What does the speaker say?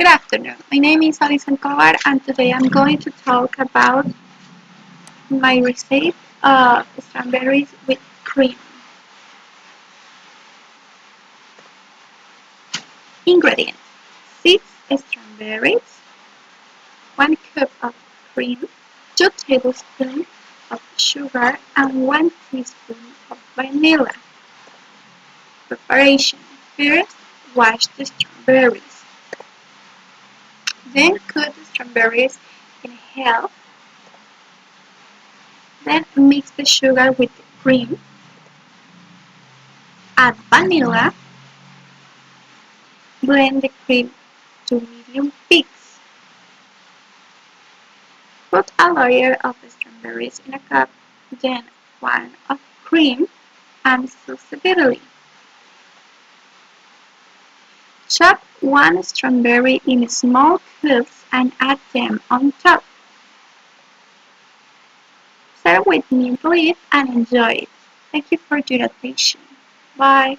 Good afternoon. My name is Alison Cobar, and today I'm going to talk about my recipe of strawberries with cream. Ingredients: 6 strawberries, 1 cup of cream, 2 tablespoons of sugar, and 1 teaspoon of vanilla. Preparation: first, wash the strawberries. Then cut the strawberries in half. Then mix the sugar with the cream. Add vanilla. Blend the cream to medium peaks. Put a layer of strawberries in a cup, then one of cream, and successively. Chop one strawberry in small cubes and add them on top. Serve with mint leaf and enjoy it. Thank you for your attention. Bye.